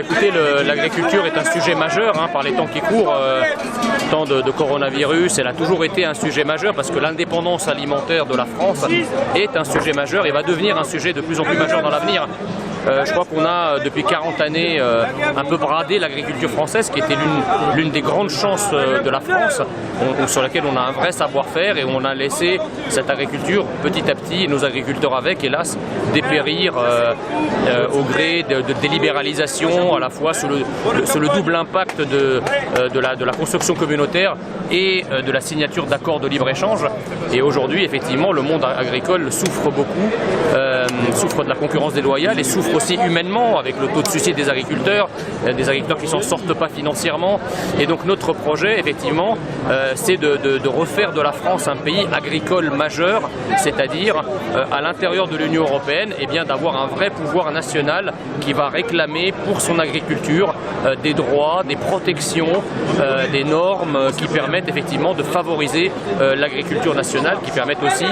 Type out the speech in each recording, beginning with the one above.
Écoutez, l'agriculture est un sujet majeur par les temps qui courent, temps de coronavirus, elle a toujours été un sujet majeur parce que l'indépendance alimentaire de la France est un sujet majeur et va devenir un sujet de plus en plus majeur dans l'avenir. Je crois qu'on a depuis 40 années un peu bradé l'agriculture française qui était l'une des grandes chances de la France, sur laquelle on a un vrai savoir-faire et on a laissé cette agriculture petit à petit, et nos agriculteurs avec, hélas, dépérir au gré de délibéralisation, à la fois sous le double impact de la construction communautaire et de la signature d'accords de libre-échange. Et aujourd'hui, effectivement, le monde agricole souffre beaucoup, souffre de la concurrence déloyale et souffre aussi humainement avec le taux de suicide des agriculteurs qui s'en sortent pas financièrement. Et donc notre projet, effectivement, c'est de refaire de la France un pays agricole majeur, c'est-à-dire à l'intérieur de l'Union européenne, d'avoir un vrai pouvoir national qui va réclamer pour son agriculture des droits, des protections, des normes qui permettent effectivement de favoriser l'agriculture nationale, qui permettent aussi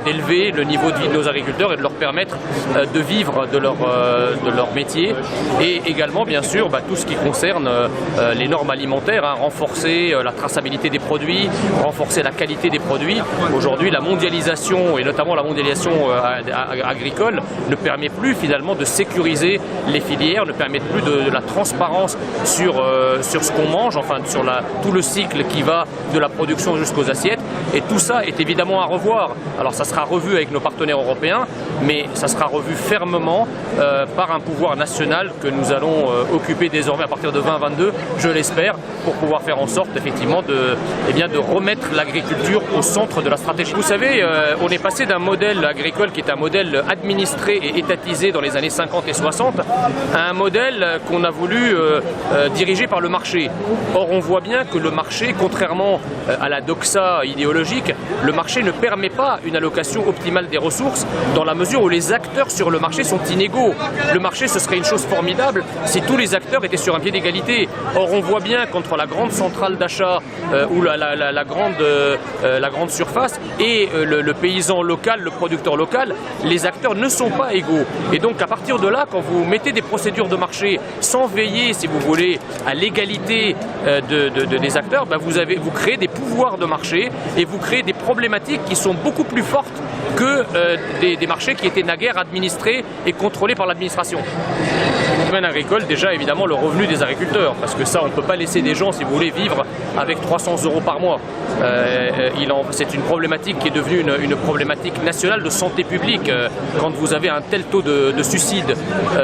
d'élever le niveau de vie de nos agriculteurs et de leur permettre de vivre de leur métier, et également bien sûr tout ce qui concerne les normes alimentaires, renforcer la traçabilité des produits, renforcer la qualité des produits. Aujourd'hui, la mondialisation, et notamment la mondialisation agricole, ne permet plus finalement de sécuriser les filières, ne permet plus de la transparence sur ce qu'on mange, sur tout le cycle qui va de la production jusqu'aux assiettes. Et tout ça est évidemment à revoir. Alors ça sera revu avec nos partenaires européens, mais ça sera revu fermement par un pouvoir national que nous allons occuper désormais à partir de 2022, je l'espère, pour pouvoir faire en sorte effectivement de remettre l'agriculture au centre de la stratégie. Vous savez, on est passé d'un modèle agricole qui est un modèle administré et étatisé dans les années 50 et 60 à un modèle qu'on a voulu diriger par le marché. Or on voit bien que le marché, contrairement à la doxa idéologique, le marché ne permet pas une allocation optimale des ressources dans la mesure où les acteurs sur le marché sont inégaux. Le marché, ce serait une chose formidable si tous les acteurs étaient sur un pied d'égalité. Or on voit bien qu'entre la grande centrale d'achat ou la grande surface et le paysan local, le producteur local, les acteurs ne sont pas égaux. Et donc à partir de là, quand vous mettez des procédures de marché sans veiller, si vous voulez, à l'égalité des acteurs, vous créez des pouvoirs de marché et vous créez des problématiques qui sont beaucoup plus fortes que des marchés qui étaient naguère administrés et contrôlés par l'administration. Le domaine agricole, déjà évidemment le revenu des agriculteurs, parce que ça on ne peut pas laisser des gens, si vous voulez, vivre avec 300 € par mois. C'est une problématique qui est devenue une problématique nationale de santé publique. Quand vous avez un tel taux de suicide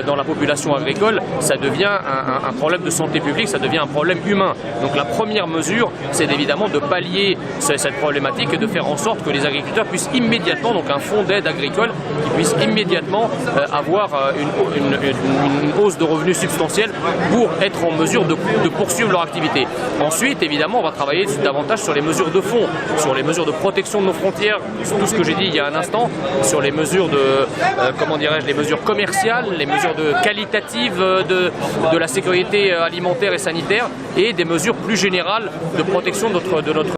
dans la population agricole, ça devient un problème de santé publique, ça devient un problème humain. Donc la première mesure, c'est évidemment de pallier cette problématique et de faire en sorte que les agriculteurs puissent immédiatement, donc un fonds d'aide agricole, qui puisse immédiatement avoir une hausse de revenus substantielle pour être en mesure de poursuivre leur activité. Ensuite, évidemment, on va travailler davantage sur les mesures de fond, sur les mesures de protection de nos frontières, sur tout ce que j'ai dit il y a un instant, sur les mesures les mesures commerciales, les mesures qualitatives de la sécurité alimentaire et sanitaire, et des mesures plus générales de protection de notre